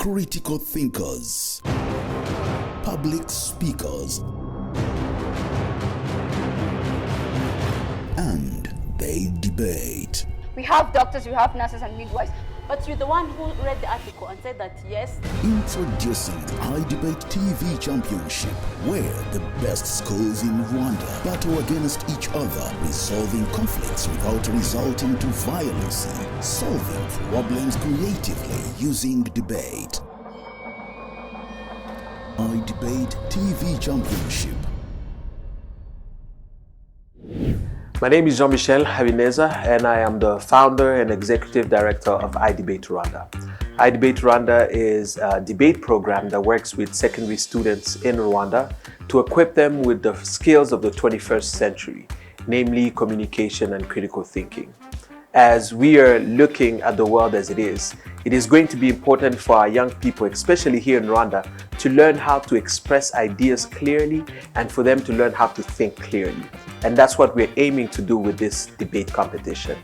critical thinkers, public speakers, and they debate. We have doctors, we have nurses and midwives. But you're the one who read the article and said that yes. Introducing I Debate TV Championship, where the best schools in Rwanda battle against each other, resolving conflicts without resorting to violence, solving problems creatively using debate. I Debate TV Championship. My name is Jean-Michel Habineza, and I am the founder and executive director of I Debate Rwanda. I Debate Rwanda is a debate program that works with secondary students in Rwanda to equip them with the skills of the 21st century, namely communication and critical thinking. As we are looking at the world as it is going to be important for our young people, especially here in Rwanda, to learn how to express ideas clearly and for them to learn how to think clearly. And that's what we're aiming to do with this debate competition.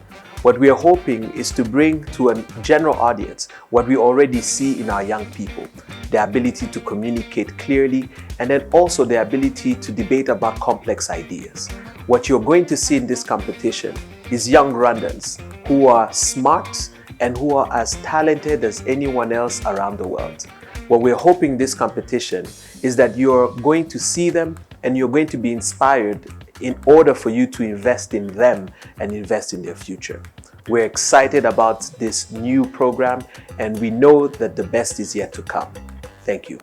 What we are hoping is to bring to a general audience what we already see in our young people, the ability to communicate clearly, and then also the ability to debate about complex ideas. What you're going to see in this competition is young Rwandans who are smart and who are as talented as anyone else around the world. What we're hoping this competition is that you're going to see them and you're going to be inspired in order for you to invest in them and invest in their future. We're excited about this new program and we know that the best is yet to come. Thank you.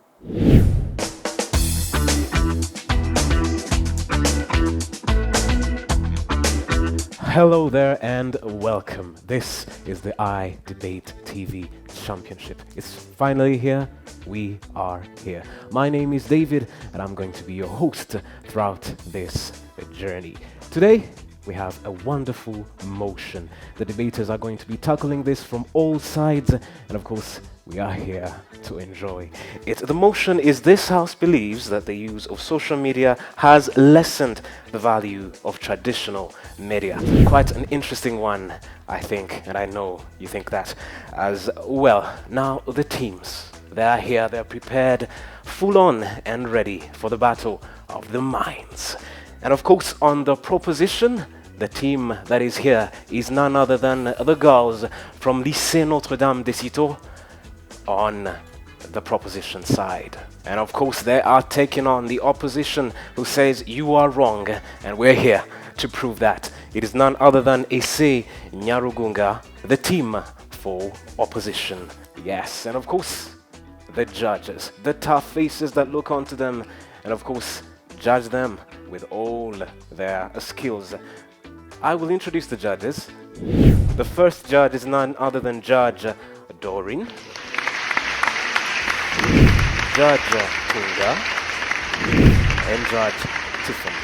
Hello there and welcome. This is the I Debate TV Championship. It's finally here. We are here. My name is David and I'm going to be your host throughout this journey. Today we have a wonderful motion. The debaters are going to be tackling this from all sides and of course we are here to enjoy it. The motion is: this house believes that the use of social media has lessened the value of traditional media. Quite an interesting one, I think, and I know you think that as well. Now the teams, they are here, they're prepared, full on and ready for the battle of the minds. And of course on the proposition, the team that is here is none other than the girls from Lycee Notre Damme de Citeaux on the proposition side. And of course they are taking on the opposition who says you are wrong, and we're here to prove that. It is none other than Essa Nyarugunga, the team for opposition. Yes, and of course the judges, the tough faces that look onto them and of course judge them with all their skills. I will introduce the judges. The first judge is none other than Judge Doreen, Judge Tunga, and Judge Tiffany.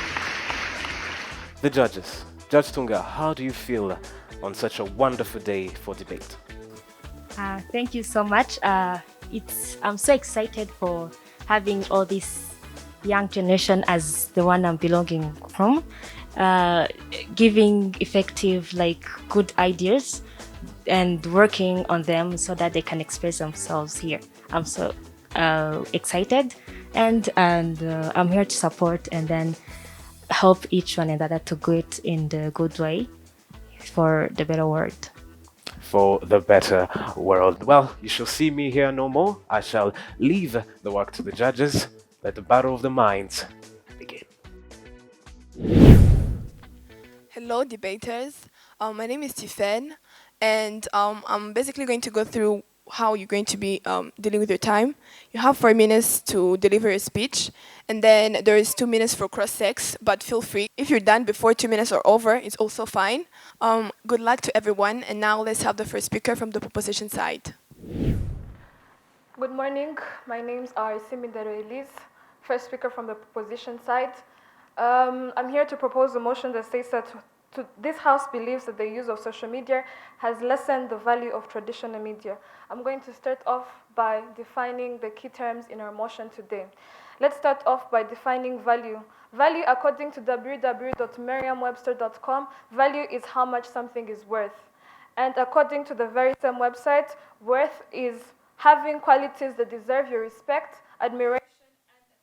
The judges. Judge Tunga, how do you feel on such a wonderful day for debate? Thank you so much. I'm so excited for having all this young generation as the one I'm belonging from, giving effective, good ideas and working on them so that they can express themselves here. I'm so excited and I'm here to support and then help each one another to go it in the good way for the better world. For the better world. Well, you shall see me here no more. I shall leave the work to the judges. Let the battle of the minds begin. Hello, debaters. My name is Tiffany, and I'm basically going to go through how you're going to be dealing with your time. You have 4 minutes to deliver your speech, and then there is 2 minutes for cross-sex, but feel free. If you're done before 2 minutes are over, it's also fine. Good luck to everyone, and now let's have the first speaker from the proposition side. Good morning. My names are Simidero Elise, first speaker from the proposition side. I'm here to propose a motion that states that this House believes that the use of social media has lessened the value of traditional media. I'm going to start off by defining the key terms in our motion today. Let's start off by defining value. Value, according to www.merriam-webster.com, value is how much something is worth. And according to the very same website, worth is having qualities that deserve your respect, admiration,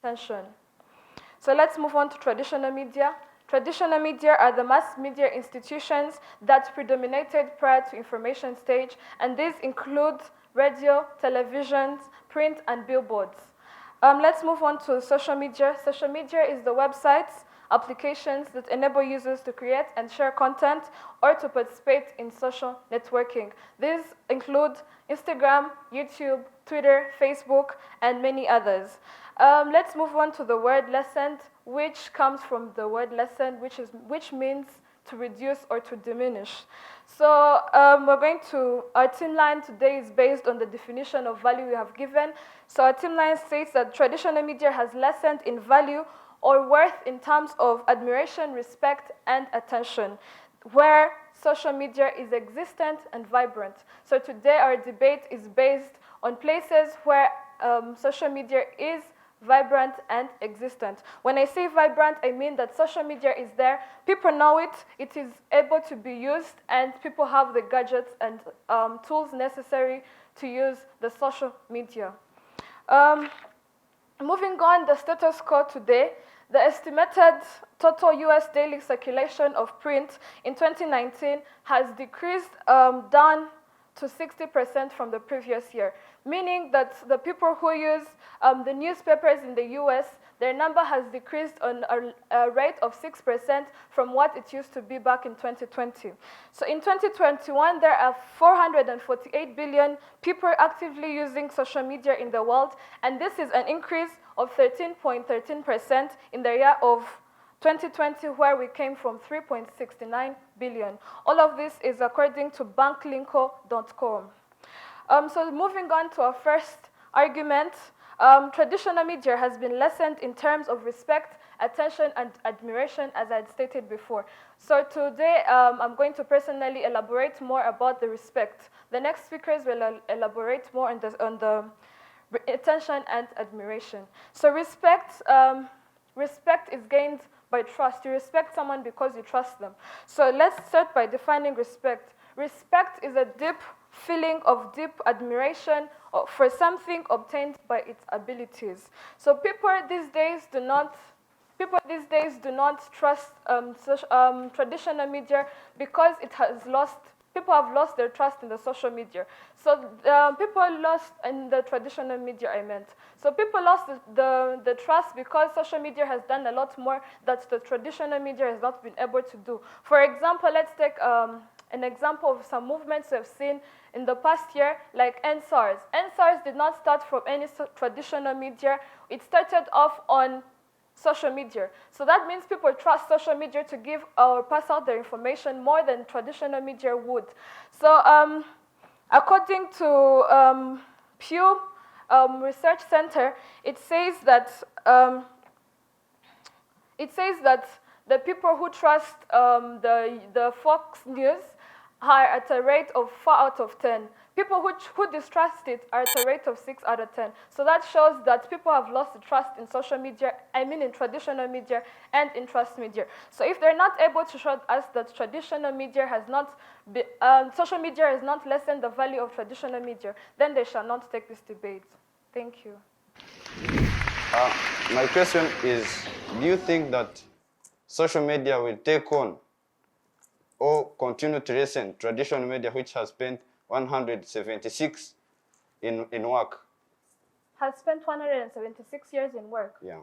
and attention. So let's move on to traditional media. Traditional media are the mass media institutions that predominated prior to information stage, and these include radio, television, print, and billboards. Let's move on to social media. Social media is the websites, applications that enable users to create and share content or to participate in social networking. These include Instagram, YouTube, Twitter, Facebook, and many others. Let's move on to the word lessened, which comes from the word lessened, which means to reduce or to diminish. So our team line today is based on the definition of value we have given. So our team line states that traditional media has lessened in value or worth in terms of admiration, respect, and attention, where social media is existent and vibrant. So today our debate is based on places where social media is vibrant and existent. When I say vibrant, I mean that social media is there, people know it, it is able to be used, and people have the gadgets and tools necessary to use the social media. Moving on, the status quo today, the estimated total US daily circulation of print in 2019 has decreased down to 60% from the previous year, meaning that the people who use the newspapers in the US, their number has decreased on a rate of 6% from what it used to be back in 2020. So in 2021, there are 448 billion people actively using social media in the world, and this is an increase of 13.13% in the year of 2020, where we came from 3.69 billion. All of this is according to banklinko.com. So moving on to our first argument, traditional media has been lessened in terms of respect, attention, and admiration, as I had stated before. So today, I'm going to personally elaborate more about the respect. The next speakers will elaborate more on the attention and admiration. So respect is gained by trust. You respect someone because you trust them. So let's start by defining respect. Respect is a deep feeling of deep admiration for something obtained by its abilities. So people these days do not trust traditional media because people have lost their trust in the social media. So people lost in the traditional media, I meant. So people lost the trust because social media has done a lot more that the traditional media has not been able to do. For example, let's take an example of some movements we've seen in the past year, like NSARS. NSARS did not start from any traditional media. It started off on social media. So that means people trust social media to give or pass out their information more than traditional media would. So according to Pew Research Center, it says that the people who trust the Fox News are at a rate of 4 out of 10. People who distrust it are at a rate of 6 out of 10. So that shows that people have lost the trust in social media, in traditional media and in trust media. So if they're not able to show us that traditional media has not, social media has not lessened the value of traditional media, then they shall not take this debate. Thank you. My question is, do you think that social media will take on or continue to lessen traditional media, which has spent 176 in work? Has spent 176 years in work? Yeah.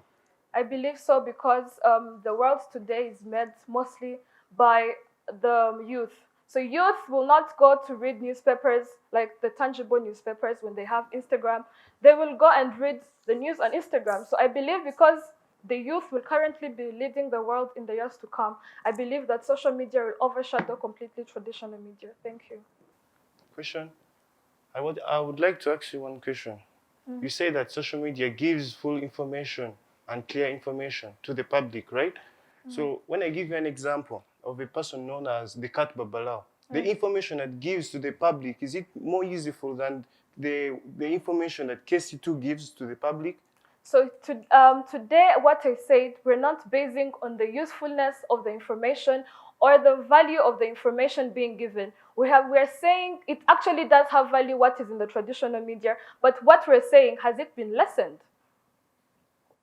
I believe so because the world today is made mostly by the youth. So youth will not go to read newspapers, like the tangible newspapers when they have Instagram. They will go and read the news on Instagram. So I believe because the youth will currently be leading the world in the years to come, I believe that social media will overshadow completely traditional media. Thank you. Question. I would like to ask you one question. You say that social media gives full information and clear information to the public, right? So when I give you an example of a person known as the Cat Babalao, the information that gives to the public, is it more useful than the information that KC2 gives to the public? So today, what I said, we're not basing on the usefulness of the information or the value of the information being given. We are saying it actually does have value, what is in the traditional media, but what we're saying, has it been lessened?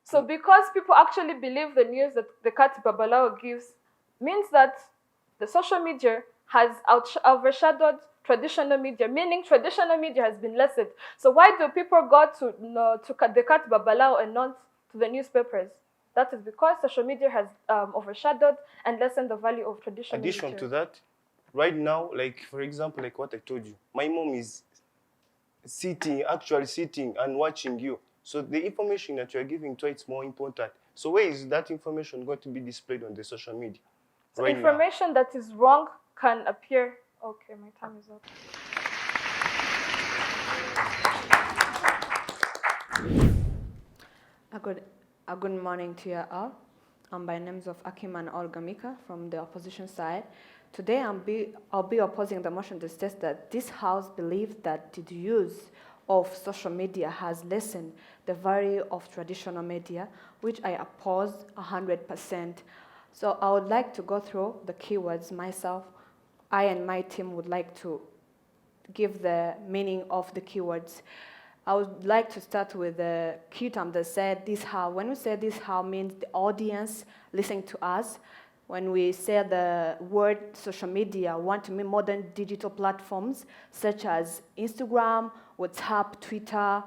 So because people actually believe the news that the Kati Babalao gives, means that the social media has overshadowed traditional media, meaning traditional media has been lessened. So why do people go to the Kati Babalao and not to the newspapers? That is because social media has overshadowed and lessened the value of traditional media. Addition to that, right now, like for example, like what I told you, my mom is actually sitting and watching you. So the information that you are giving to her is more important. So where is that information going to be displayed on the social media? So right information now? That is wrong can appear. Okay, my time is up. A good morning to you all. By names of Akim and Olgamika from the opposition side. Today I'll be opposing the motion that states that this House believes that the use of social media has lessened the value of traditional media, which I oppose 100%. So I would like to go through the keywords myself. I and my team would like to give the meaning of the keywords. I would like to start with the key term that said this how. When we say this how means the audience listening to us. When we say the word social media, we want to mean modern digital platforms such as Instagram, WhatsApp, Twitter,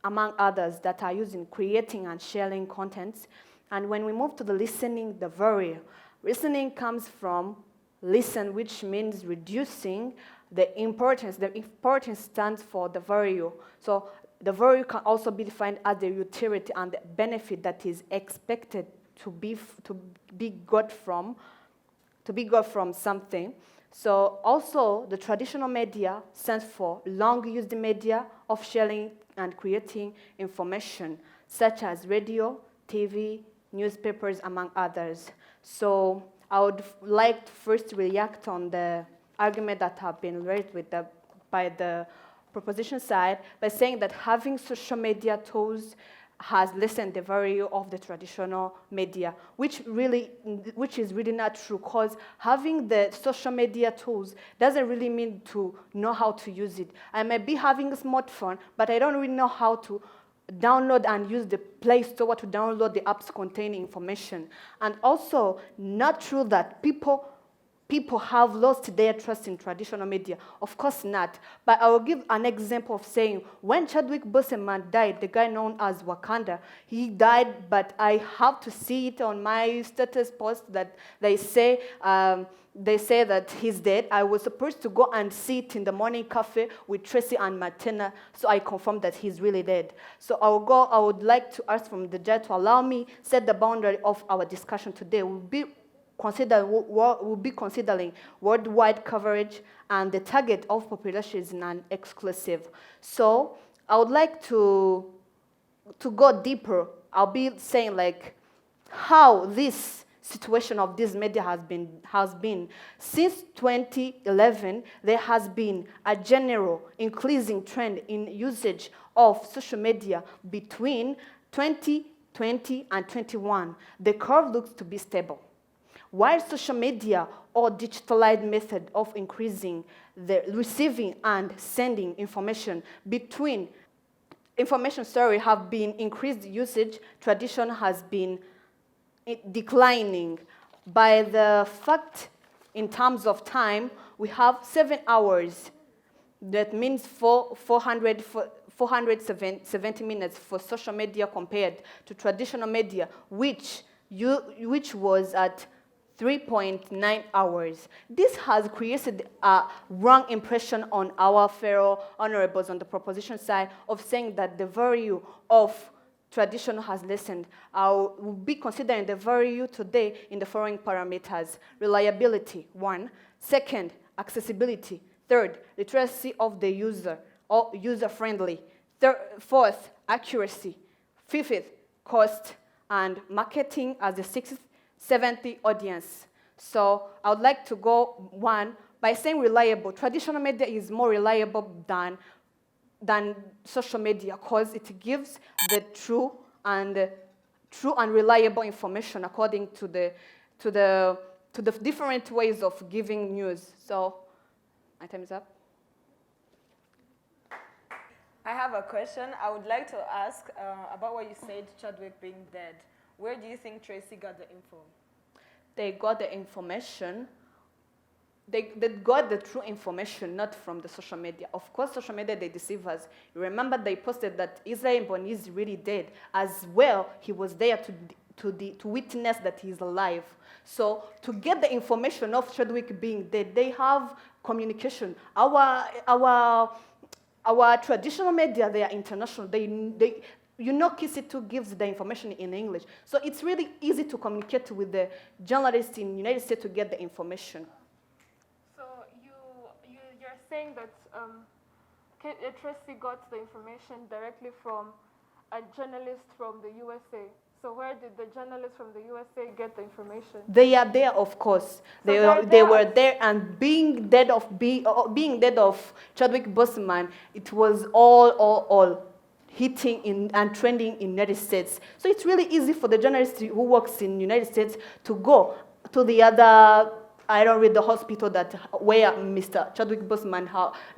among others that are used in creating and sharing contents. And when we move to the listening, the value. Listening comes from listen, which means reducing the importance. The importance stands for the value. So the value can also be defined as the utility and the benefit that is expected to be got from something. So also the traditional media stands for long used media of sharing and creating information, such as radio, TV, newspapers, among others. So I would like to first react on the argument that have been raised by the proposition side by saying that having social media tools has lessened the value of the traditional media, which is really not true, because having the social media tools doesn't really mean to know how to use it. I may be having a smartphone, but I don't really know how to download and use the Play Store to download the apps containing information. And also, not true that people have lost their trust in traditional media. Of course not. But I will give an example of saying, when Chadwick Boseman died, the guy known as Wakanda, he died, but I have to see it on my status post that they say that he's dead. I was supposed to go and see it in the morning cafe with Tracy and Martina, so I confirmed that he's really dead. So I would like to ask from the judge to allow me set the boundary of our discussion today. We'll be considering worldwide coverage, and the target of population is non-exclusive. So I would like to go deeper. I'll be saying like how this situation of this media has been. Since 2011, there has been a general increasing trend in usage of social media between 2020 and 21. The curve looks to be stable. While social media or digitalized method of increasing the receiving and sending information have been increased usage, tradition has been declining. By the fact, in terms of time, we have 7 hours. That means 470 minutes for social media compared to traditional media, which was at 3.9 hours. This has created a wrong impression on our fellow honorables on the proposition side of saying that the value of tradition has lessened. I will be considering the value today in the following parameters: reliability, 1. Second, accessibility. Third, literacy of the user, or user-friendly. Fourth, accuracy. Fifth, cost, and marketing as the sixth. 70 audience. So I would like to go one by saying reliable. Traditional media is more reliable than social media because it gives the true and reliable information according to the to the different ways of giving news. So my time is up. I have a question. I would like to ask about what you said, Chadwick being dead. Where do you think Tracy got the info? They got the information. They got the true information, not from the social media. Of course, social media, they deceive us. You remember they posted that Israel Mboni is really dead. As well, he was there to witness that he's alive. So to get the information of Chadwick being dead, they have communication. Our traditional media, they are international. KC2 gives the information in English. So it's really easy to communicate with the journalists in the United States to get the information. So you're saying that Tracy got the information directly from a journalist from the USA. So where did the journalists from the USA get the information? They are there, of course. So they were there, and being dead of Chadwick Boseman, it was all hitting in and trending in the United States. So it's really easy for the journalist who works in the United States to go to the other, I don't read the hospital where Mr. Chadwick Boseman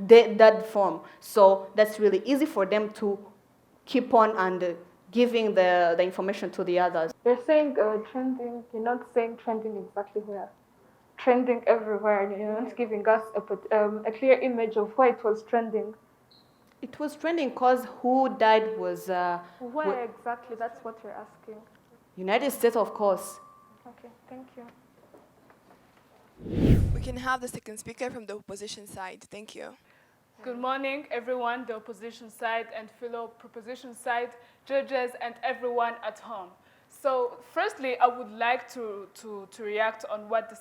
died from. So that's really easy for them to keep on and giving the information to the others. You're saying trending, you're not saying trending exactly where. Trending everywhere, and you're not giving us a clear image of why it was trending. It was trending because who died was... where exactly? That's what you're asking. United States, of course. Okay, thank you. We can have the second speaker from the opposition side. Thank you. Good morning, everyone, the opposition side and fellow proposition side, judges, and everyone at home. So, firstly, I would like to react on what the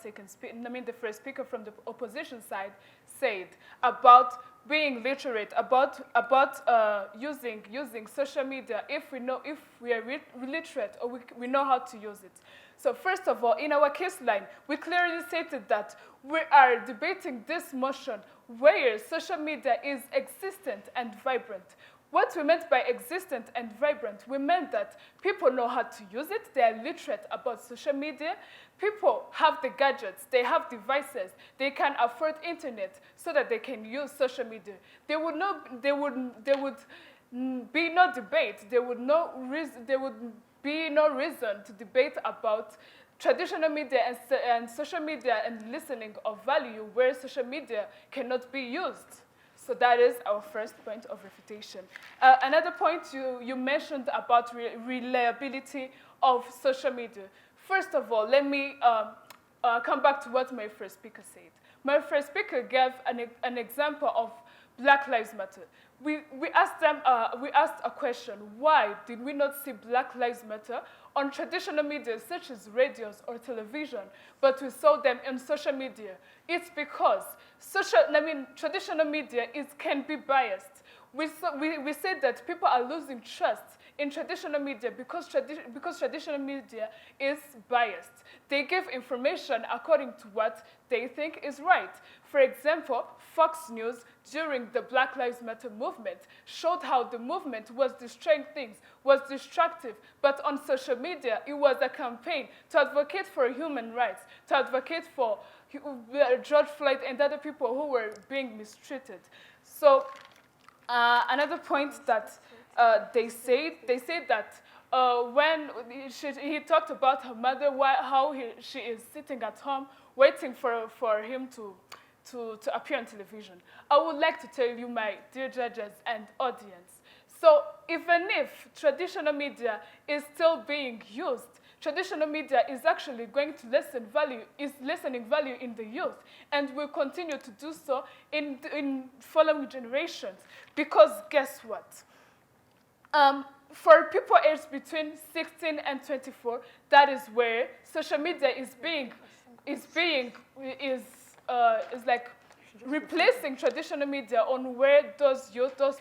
first speaker from the opposition side said about being literate, about using social media if we are literate or we know how to use it. So first of all, in our case line, we clearly stated that we are debating this motion where social media is existent and vibrant. What we meant by existent and vibrant, we meant that people know how to use it, they are literate about social media, people have the gadgets, they have devices, they can afford internet so that they can use social media. There would be no debate, there would be no reason to debate about traditional media and social media and listening of value where social media cannot be used. So that is our first point of refutation. Another point you mentioned about reliability of social media. First of all, let me come back to what my first speaker said. My first speaker gave an example of Black Lives Matter. We asked a question, why did we not see Black Lives Matter on traditional media such as radios or television, but we saw them on social media? It's because traditional media can be biased. We said that people are losing trust in traditional media because traditional media is biased. They give information according to what they think is right. For example, Fox News during the Black Lives Matter movement showed how the movement was destroying things, was destructive, but on social media it was a campaign to advocate for human rights, to advocate for George Floyd and other people who were being mistreated. So another point that they said that when he talked about her mother, how she is sitting at home waiting for him to appear on television. I would like to tell you, my dear judges and audience, so even if traditional media is still being used, traditional media is actually going to lessening value in the youth, and will continue to do so in following generations. Because guess what? For people aged between 16 and 24, that is where social media is like replacing traditional media on where those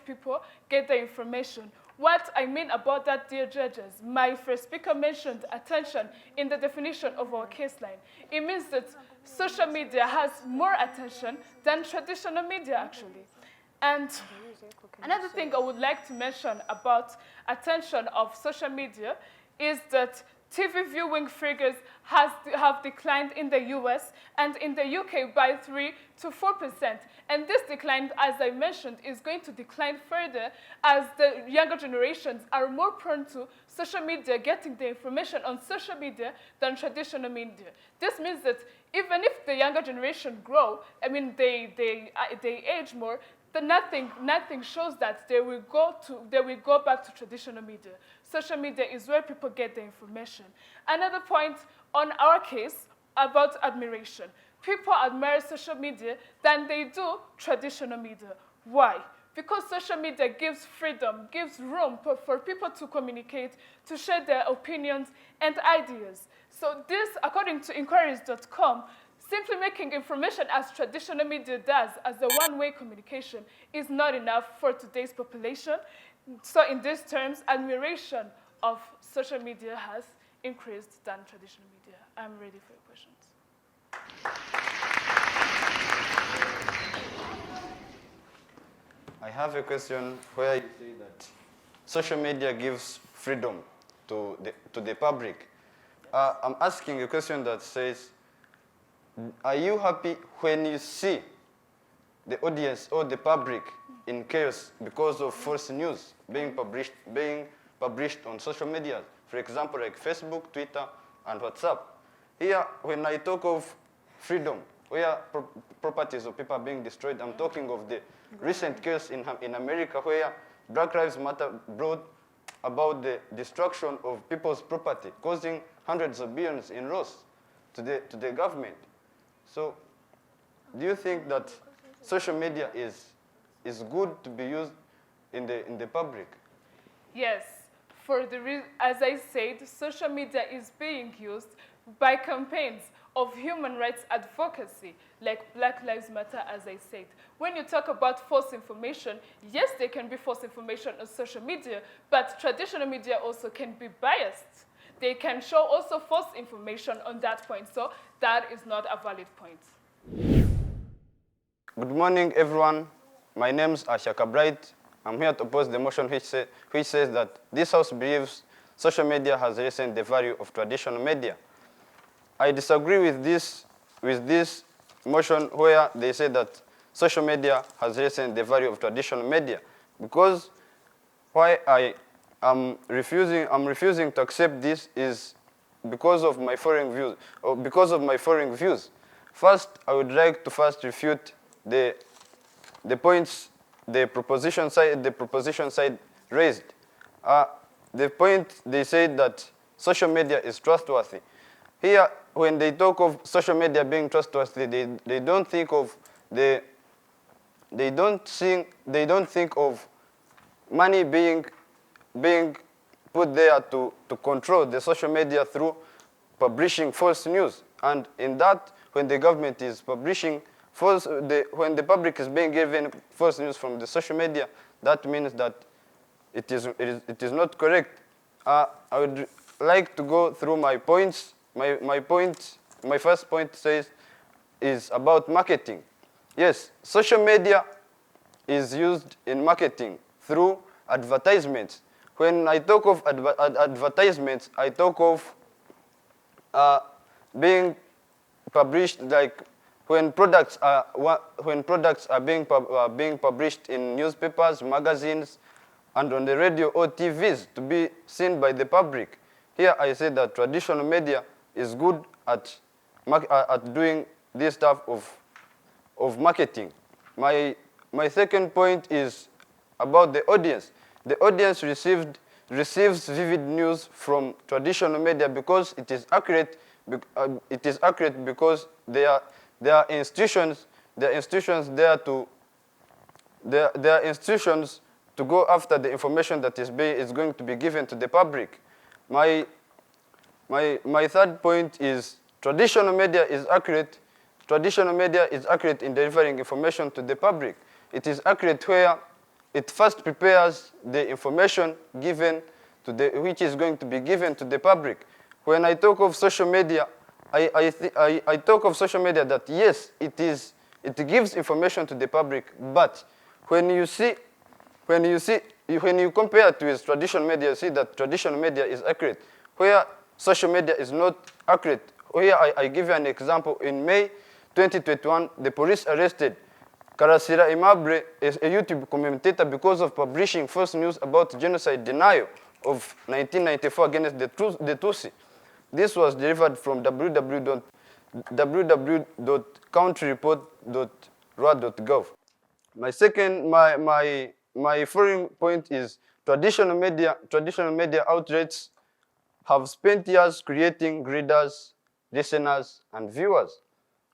people get the information. What I mean about that, dear judges, my first speaker mentioned attention in the definition of our case line. It means that social media has more attention than traditional media, actually. And another thing I would like to mention about attention of social media is that TV viewing figures have declined in the US and in the UK by 3 to 4%. And this decline, as I mentioned, is going to decline further as the younger generations are more prone to social media, getting the information on social media than traditional media. This means that even if the younger generation grow, I mean, they age more, then nothing shows that they will go back to traditional media. Social media is where people get the information. Another point on our case about admiration. People admire social media than they do traditional media. Why? Because social media gives freedom, gives room for people to communicate, to share their opinions and ideas. So this, according to inquiries.com, simply making information as traditional media does, as a one-way communication, is not enough for today's population. So in these terms, admiration of social media has increased than traditional media. I'm ready for your questions. I have a question where you say that social media gives freedom to the public. I'm asking a question that says, are you happy when you see the audience or the public in chaos because of false news being published on social media? For example, like Facebook, Twitter, and WhatsApp. Here, when I talk of freedom, where properties of people are being destroyed, I'm talking of the recent case in America where Black Lives Matter brought about the destruction of people's property, causing hundreds of billions in loss to the government. So, do you think that social media is good to be used in the public? Yes. As I said, social media is being used by campaigns of human rights advocacy, like Black Lives Matter, as I said. When you talk about false information, yes, there can be false information on social media, but traditional media also can be biased. They can show also false information on that point, so that is not a valid point. Good morning, everyone. My name is Ashaka Bright. I'm here to oppose the motion which says that this House believes social media has lessened the value of traditional media. I disagree with this motion where they say that social media has lessened the value of traditional media, because why I'm refusing to accept this is because of my foreign views. First, I would like to refute the points the proposition side raised. The point they said that social media is trustworthy. Here, when they talk of social media being trustworthy, they don't think of money being put there to control the social media through publishing false news. And in that, when the government is publishing when the public is being given false news from the social media, that means that it is not correct. I would like to go through my points. My first point is about marketing. Yes, social media is used in marketing through advertisements. When I talk of advertisements, I talk of being published, like when products are being published in newspapers, magazines, and on the radio or TVs to be seen by the public. Here I say that traditional media is good at doing this type of marketing. My second point is about the audience. The audience receives vivid news from traditional media because it is accurate. Because there are institutions there to go after the information that is going to be given to the public. My third point is traditional media is accurate. Traditional media is accurate in delivering information to the public. It is accurate where it first prepares the information which is going to be given to the public. When I talk of social media, I talk of social media that yes, it gives information to the public, but when you compare it with traditional media, you see that traditional media is accurate, where social media is not accurate. Here I give you an example. In May 2021, the police arrested Karasira Imabre, a YouTube commentator, because of publishing false news about genocide denial of 1994 against the Tutsi. This was delivered from www.countryreport.rwa.gov. My following point is traditional media outlets have spent years creating readers, listeners, and viewers.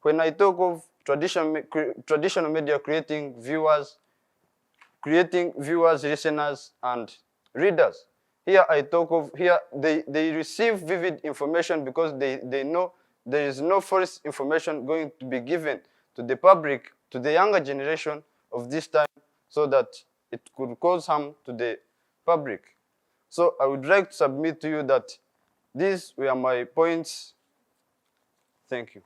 When I talk of traditional media creating viewers, listeners, and readers, here I talk of, they receive vivid information because they know there is no false information going to be given to the public, to the younger generation of this time, so that it could cause harm to the public. So I would like to submit to you that these were my points. Thank you.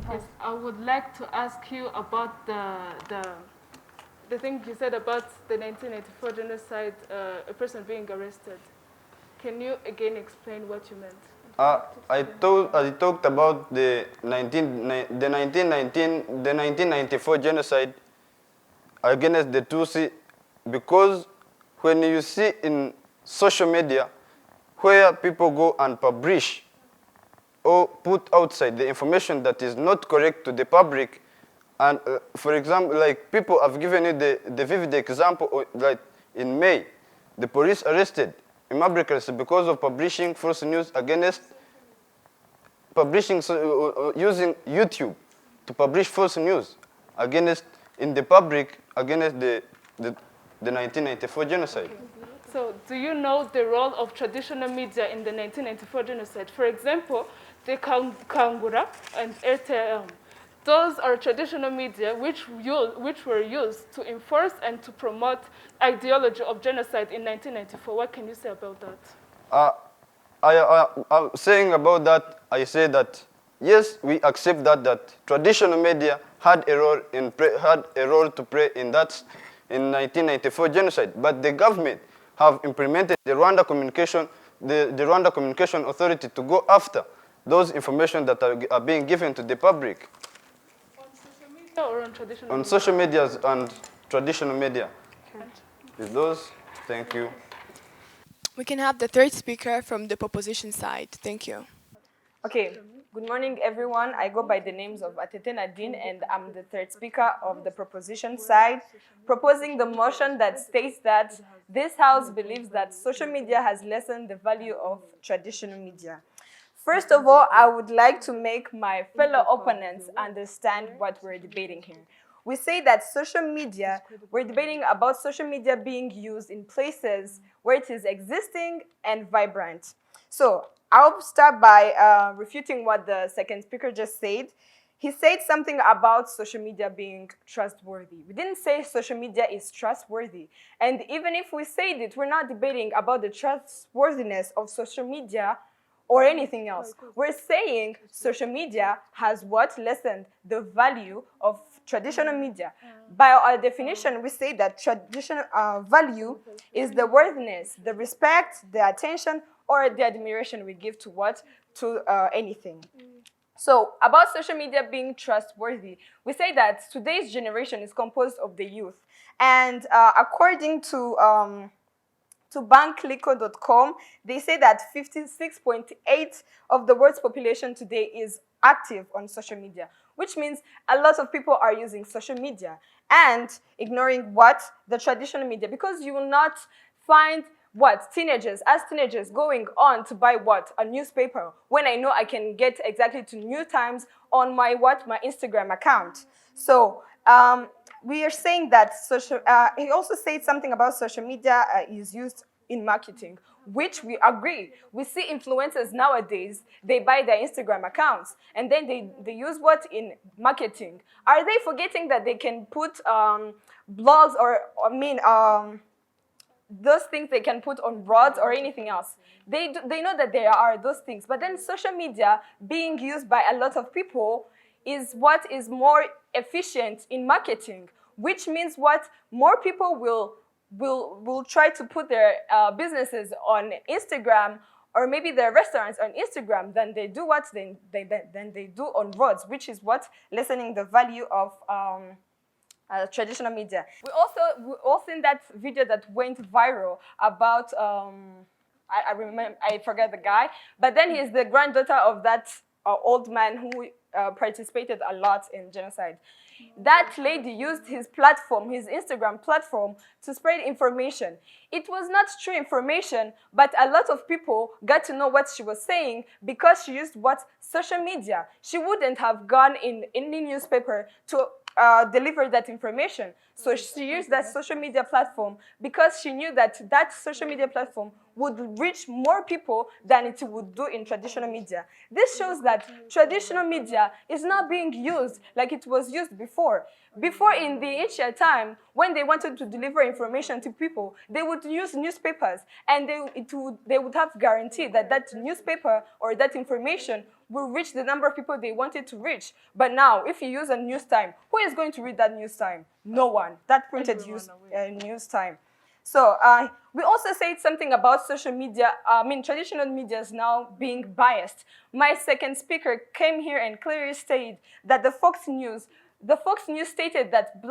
Yes, I would like to ask you about the thing you said about the 1994 genocide, a person being arrested. Can you again explain what you meant? I talked about the 1994 genocide against the Tutsi, because when you see in social media where people go and publish or put outside the information that is not correct to the public, and for example, like people have given you the vivid example, like in May, the police arrested Imabrikers because of publishing false news against, using YouTube to publish false news against, in the public, against the 1994 genocide. Okay. So do you know the role of traditional media in the 1994 genocide? For example, the Kangura and RTM. Those are traditional media which were used to enforce and to promote ideology of genocide in 1994. What can you say about that? Saying about that, I say that yes, we accept that traditional media had a role to play in that, in 1994 genocide, but the government have implemented the Rwanda Communication Authority to go after those information that are being given to the public. On social media or on traditional media? On social media and traditional media. Okay. With those, thank you. We can have the third speaker from the proposition side. Thank you. Okay, good morning, everyone. I go by the names of Atete Nadine, and I'm the third speaker of the proposition side, proposing the motion that states that this House believes that social media has lessened the value of traditional media. First of all, I would like to make my fellow opponents understand what we're debating here. We say that social media, we're debating about social media being used in places where it is existing and vibrant. So I'll start by refuting what the second speaker just said. He said something about social media being trustworthy. We didn't say social media is trustworthy. And even if we said it, we're not debating about the trustworthiness of social media or anything else. We're saying social media has what? Lessened the value of traditional media. By our definition, we say that traditional value is the worthiness, the respect, the attention, or the admiration we give to what? To anything. So about social media being trustworthy, we say that today's generation is composed of the youth. And according to banklico.com, they say that 56.8% of the world's population today is active on social media, which means a lot of people are using social media and ignoring what? The traditional media, because you will not find what? Teenagers going on to buy what? A newspaper, when I know I can get exactly to New Times on my what? My Instagram account. So we are saying that social, he also said something about social media is used in marketing, which we agree. We see influencers nowadays, they buy their Instagram accounts and then they use what? In marketing. Are they forgetting that they can put blogs or those things they can put on roads or anything else? They know that there are those things, but then social media being used by a lot of people is what is more efficient in marketing, which means what? More people will will try to put their businesses on Instagram, or maybe their restaurants on Instagram, than they do what than they do on roads, which is what lessening the value of traditional media. We all seen that video that went viral about I remember, I forget the guy, but then he's the granddaughter of that old man who participated a lot in genocide. That lady used his platform, his Instagram platform, to spread information. It was not true information, but a lot of people got to know what she was saying because she used what? Social media. She wouldn't have gone in any newspaper to deliver that information. So she used that social media platform because she knew that that social media platform would reach more people than it would do in traditional media. This shows that traditional media is not being used like it was used before. Before, in the ancient time, when they wanted to deliver information to people, they would use newspapers, and they would have guaranteed that that newspaper or that information will reach the number of people they wanted to reach. But now, if you use a news time, who is going to read that news time? No one. That printed news time. So we also said something about social media. Traditional media is now being biased. My second speaker came here and clearly stated that the Fox News stated that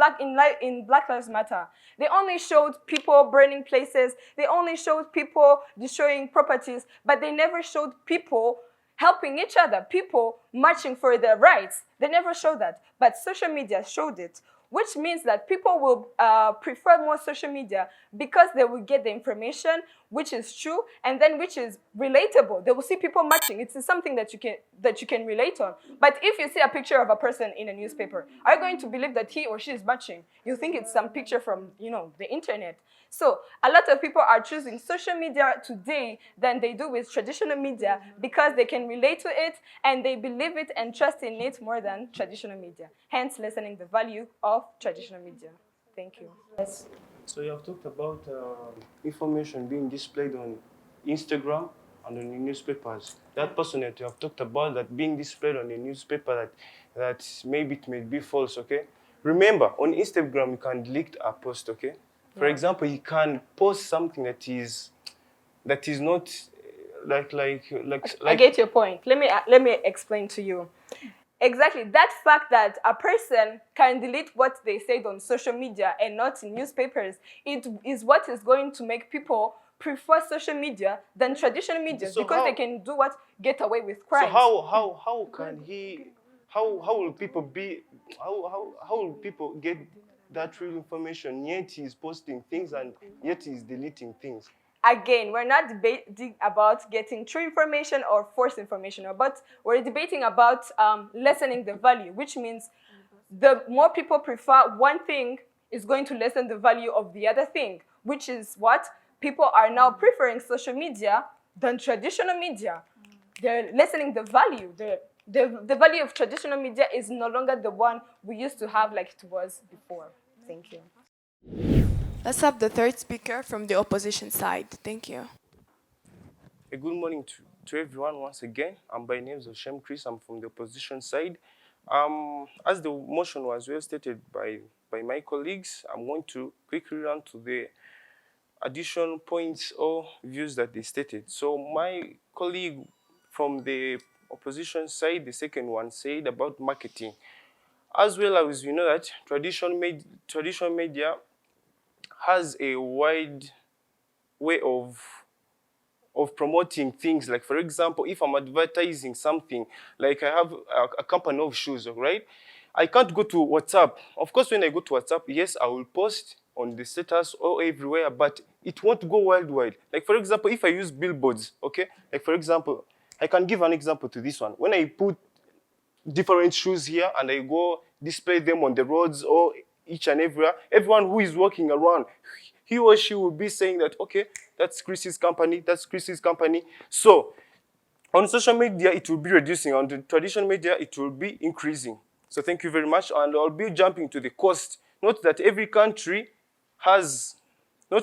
in Black Lives Matter, they only showed people burning places, they only showed people destroying properties, but they never showed people helping each other, people marching for their rights. They never showed that, but social media showed it, which means that people will prefer more social media because they will get the information which is true and then which is relatable. They will see people marching. It's something that you can relate on. But if you see a picture of a person in a newspaper, are you going to believe that he or she is marching? You think it's some picture from the internet. So a lot of people are choosing social media today than they do with traditional media because they can relate to it and they believe it and trust in it more than traditional media, hence lessening the value of traditional media. Thank you. Yes. So you have talked about information being displayed on Instagram and on the newspapers. That person that you have talked about that being displayed on the newspaper that maybe it may be false, okay? Remember, on Instagram you can delete a post, okay? For example, you can post something that is not like I get your point. Let me explain to you. Exactly, that fact that a person can delete what they said on social media and not in newspapers, it is what is going to make people prefer social media than traditional media, so because they can do what? Get away with crimes. So how will people get that real information, yet he's posting things and yet he's deleting things? Again, we're not debating about getting true information or false information, but we're debating about lessening the value, which means the more people prefer one thing is going to lessen the value of the other thing, which is what? People are now preferring social media than traditional media. They're lessening the value. The value of traditional media is no longer the one we used to have like it was before. Thank you. Let's have the third speaker from the opposition side. Thank you. A good morning to everyone once again. I'm by name of Shem Chris. I'm from the opposition side. As the motion was well stated by my colleagues, I'm going to quickly run to the additional points or views that they stated. So my colleague from the opposition side, the second one, said about marketing. As well as we know that traditional media has a wide way of promoting things. Like, for example, if I'm advertising something, like I have a company of shoes, right? I can't go to WhatsApp. Of course, when I go to WhatsApp, yes, I will post on the status or everywhere, but it won't go worldwide. Like, for example, if I use billboards, okay? Like, for example, I can give an example to this one. When I put different shoes here and I go display them on the roads or each and everywhere, everyone who is walking around, he or she will be saying that, okay, that's Chrissy's company, that's Chrissy's company. So on social media, it will be reducing. On the traditional media, it will be increasing. So thank you very much. And I'll be jumping to the cost. Note that every country has a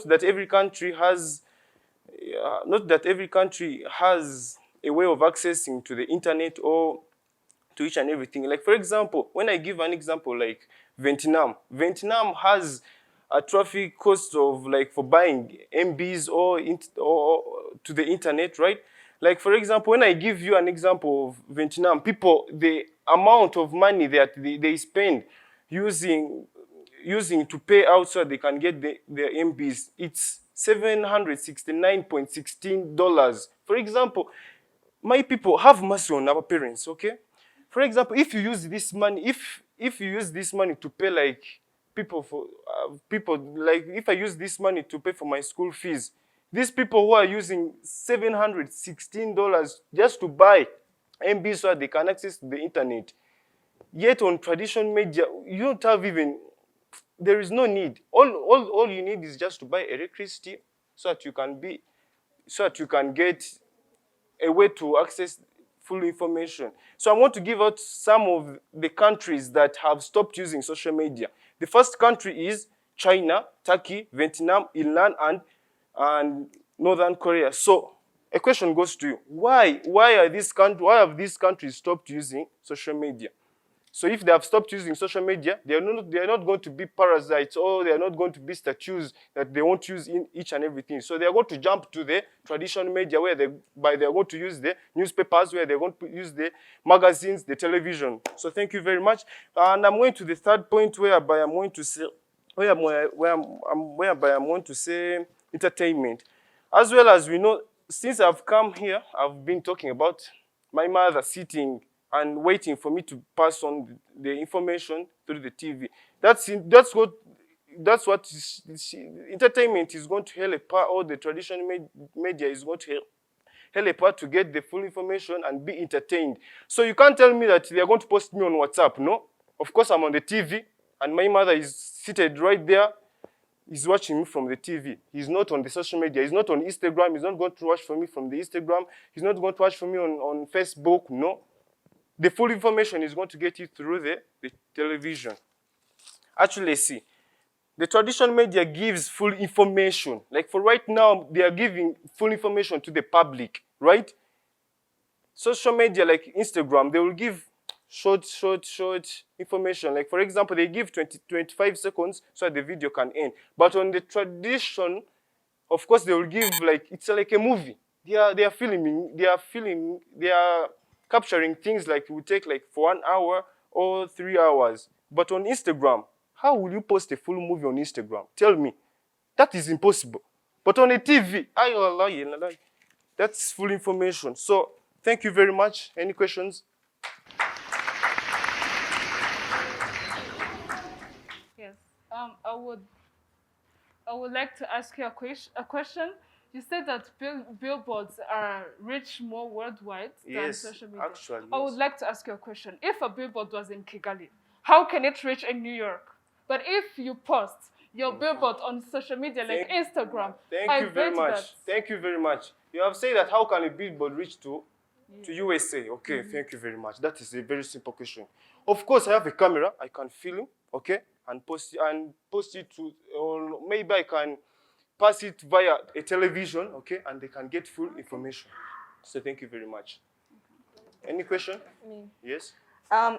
way of accessing to the internet or to each and everything. Like, for example, when I give an example like Vietnam has a traffic cost of like for buying MBs or to the internet, right? Like for example, when I give you an example of Vietnam, people, the amount of money that they spend using to pay out so they can get their MBs, it's $769.16. For example, my people have mercy on our parents, okay? For example, if you use this money, if you use this money to pay like people like if I use this money to pay for my school fees, these people who are using $716 just to buy MB so that they can access the internet, yet on traditional media, you don't have even, there is no need. All you need is just to buy electricity so that you can get a way to access full information. So I want to give out some of the countries that have stopped using social media. The first country is China, Turkey, Vietnam, Iran, and Northern Korea. So a question goes to you: why have these countries stopped using social media? So if they have stopped using social media, they are not going to be parasites, or they are not going to be statues that they won't use in each and everything. So they are going to jump to the traditional media where they are going to use the newspapers, where they're going to use the magazines, the television. So thank you very much. And I'm going to the third point whereby I'm going to say entertainment. As well as we know, since I've come here, I've been talking about my mother sitting and waiting for me to pass on the information through the TV. That's what entertainment is going to help her, or the traditional media is going to help her to get the full information and be entertained. So you can't tell me that they are going to post me on WhatsApp. No, of course I'm on the TV, and my mother is seated right there. He's watching me from the TV. He's not on the social media. He's not on Instagram. He's not going to watch for me from the Instagram. He's not going to watch for me on Facebook. No. The full information is going to get you through the television. Actually, see, the traditional media gives full information. Like for right now, they are giving full information to the public, right? Social media like Instagram, they will give short information. Like for example, they give 25 seconds so that the video can end. But on the tradition, of course, they will give like, it's like a movie. They are capturing things like it would take like for 1 hour or 3 hours. But on Instagram, how will you post a full movie on Instagram? Tell me. That is impossible. But on a TV, that's full information. So thank you very much. Any questions? Yes. I would like to ask you a question. You said that billboards reach more worldwide than social media. Actually, yes. I would like to ask you a question. If a billboard was in Kigali, how can it reach in New York? But if you post your billboard on social media like Instagram, Thank you very much. You have said that how can a billboard reach to USA? Okay, thank you very much. That is a very simple question. Of course, I have a camera. I can film, okay, and post it to, or maybe I can pass it via a television, okay, and they can get full information. So thank you very much. Any question? Me. Yes?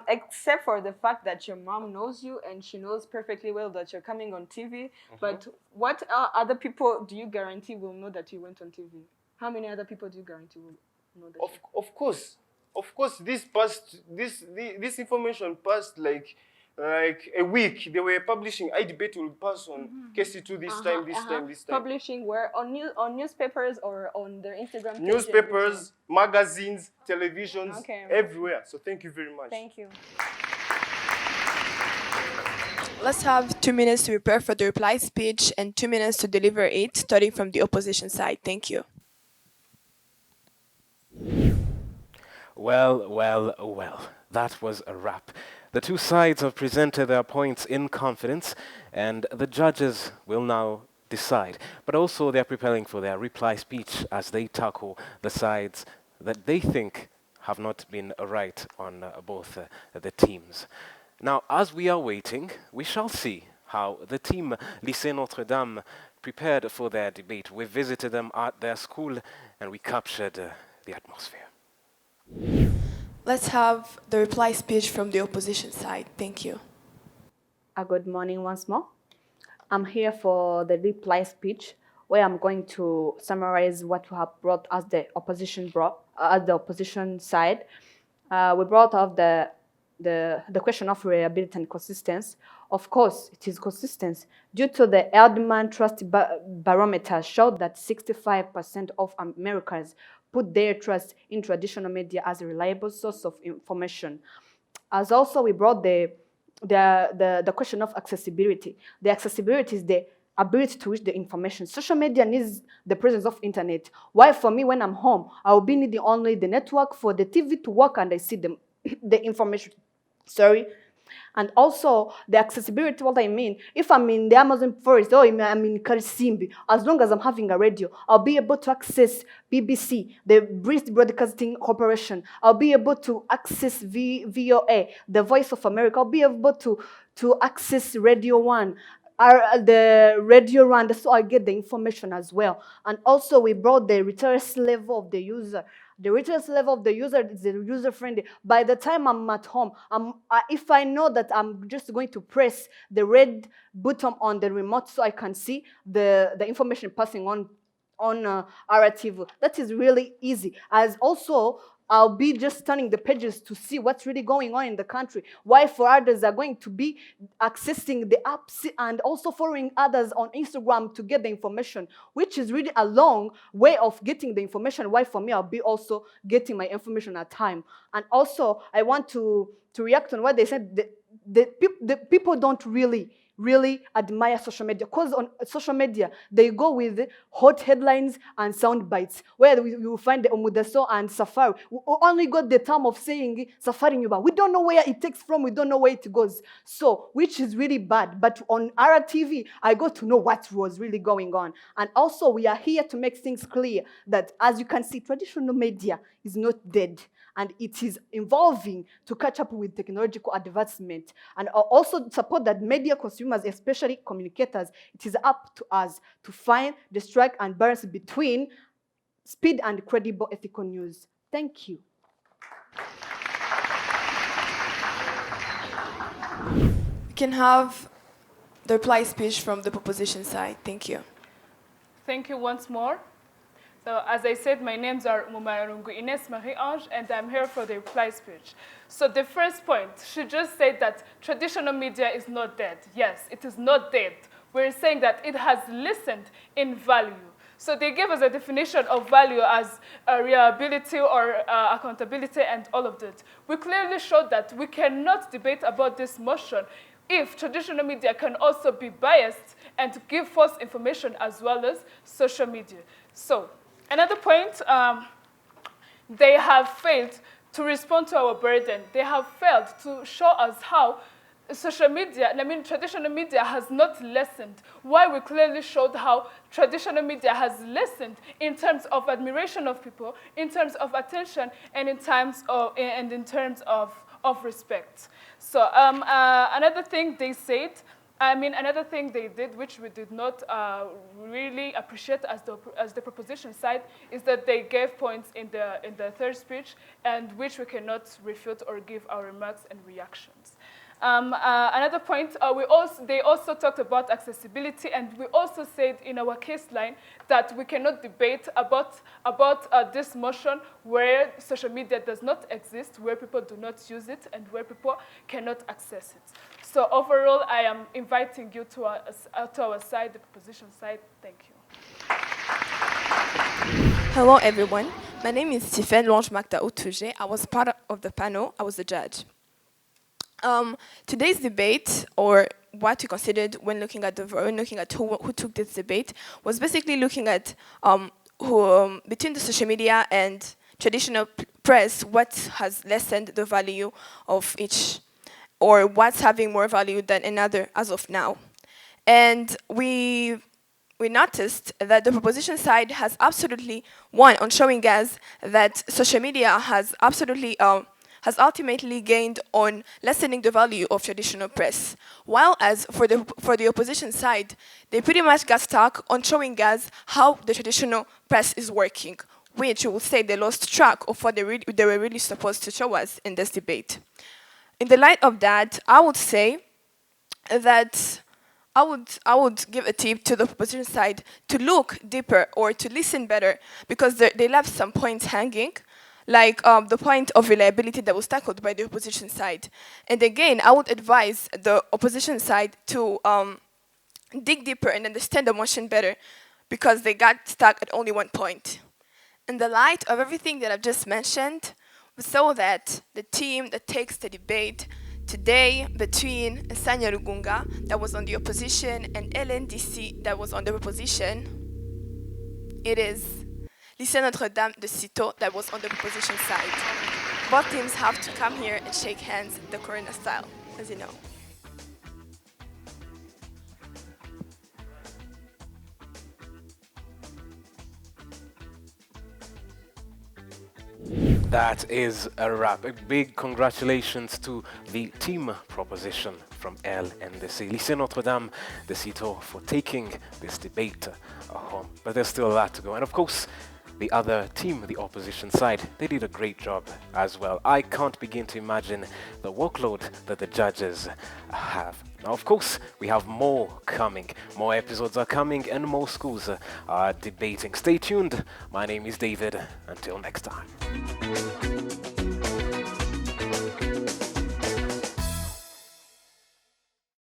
Except for the fact that your mom knows you and she knows perfectly well that you're coming on TV, but what other people do you guarantee will know that you went on TV? How many other people do you guarantee will know that? Of course, this information passed like a week. They were publishing. iDebate will pass on KC2 this time. Publishing where? On newspapers or on their Instagram page? Newspapers, magazines, televisions, everywhere. So thank you very much. Thank you. Let's have 2 minutes to prepare for the reply speech and 2 minutes to deliver it, starting from the opposition side. Thank you. Well. That was a wrap. The two sides have presented their points in confidence, and the judges will now decide. But also they're preparing for their reply speech as they tackle the sides that they think have not been right on both the teams. Now, as we are waiting, we shall see how the team Lycée Notre Damme prepared for their debate. We visited them at their school, and we captured the atmosphere. Let's have the reply speech from the opposition side. Thank you. Good morning once more. I'm here for the reply speech, where I'm going to summarize what we have brought as the opposition side. We brought up the question of reliability and consistency. Of course, it is consistency. Due to the Edelman Trust Barometer showed that 65% of Americans put their trust in traditional media as a reliable source of information. As also, we brought the question of accessibility. The accessibility is the ability to reach the information. Social media needs the presence of internet. Why for me, when I'm home, I will be needing only the network for the TV to work and I see the information. Sorry. And also the accessibility, what I mean, if I'm in the Amazon forest or I'm in Karisimbi, as long as I'm having a radio, I'll be able to access BBC, the British Broadcasting Corporation. I'll be able to access VOA, the Voice of America. I'll be able to access Radio 1. The Radio Rwanda, so I get the information as well. And also we brought the literacy level of the user. The literacy level of the user is user-friendly. By the time I'm at home, if I know that I'm just going to press the red button on the remote so I can see the information passing on our TV, that is really easy. As also, I'll be just turning the pages to see what's really going on in the country. Why for others are going to be accessing the apps and also following others on Instagram to get the information, which is really a long way of getting the information. Why for me, I'll be also getting my information at time. And also, I want to react on what they said. The people don't really admire social media, because on social media they go with hot headlines and sound bites, where you will find the Omudaso and Safari. We only got the term of saying Safari Nyuba. We don't know where it takes from, we don't know where it goes. So, which is really bad. But on our TV, I got to know what was really going on. And also, we are here to make things clear that, as you can see, traditional media is not dead. And it is evolving to catch up with technological advancement. And also support that media consumers, especially communicators, it is up to us to find the strike and balance between speed and credible ethical news. Thank you. We can have the reply speech from the proposition side. Thank you. Thank you once more. So, as I said, my names are Mumarungu Ines Marie-Ange, and I'm here for the reply speech. So the first point, she just said that traditional media is not dead. Yes, it is not dead. We're saying that it has listened in value. So they gave us a definition of value as reliability or accountability and all of that. We clearly showed that we cannot debate about this motion if traditional media can also be biased and give false information as well as social media. So, another point, they have failed to respond to our burden. They have failed to show us how social media, traditional media has not listened. Why we clearly showed how traditional media has listened in terms of admiration of people, in terms of attention, and in terms of respect. So another thing they said, another thing they did, which we did not really appreciate as the proposition side, is that they gave points in the third speech, and which we cannot refute or give our remarks and reactions. Another point, they also talked about accessibility, and we also said in our case line that we cannot debate about this motion where social media does not exist, where people do not use it, and where people cannot access it. So overall, I am inviting you to our side, the proposition side. Thank you. Hello, everyone. My name is Tiffaine Longe Magda Outouge. I was part of the panel. I was the judge. Today's debate, or what we considered when looking at who took this debate, was basically looking at between the social media and traditional press, what has lessened the value of each, or what's having more value than another as of now. And we noticed that the proposition side has absolutely won on showing us that social media has ultimately gained on lessening the value of traditional press. While as for the opposition side, they pretty much got stuck on showing us how the traditional press is working, which you will say they lost track of what they were really supposed to show us in this debate. In the light of that, I would say that I would give a tip to the proposition side to look deeper or to listen better, because they left some points hanging, like the point of reliability that was tackled by the opposition side. And again, I would advise the opposition side to dig deeper and understand the motion better, because they got stuck at only one point. In the light of everything that I've just mentioned, we saw that the team that takes the debate today between Essa Nyarugunga, that was on the opposition, and LNDC, that was on the opposition, it is Lycée Notre Dame de Citeaux, that was on the opposition side. Both teams have to come here and shake hands the Corona style, as you know. That is a wrap. A big congratulations to the team proposition from LNDC, Lycée Notre Dame de Citeaux, for taking this debate home. But there's still a lot to go. And of course, the other team, the opposition side, they did a great job as well. I can't begin to imagine the workload that the judges have. Now, of course, we have more coming. More episodes are coming and more schools are debating. Stay tuned. My name is David. Until next time.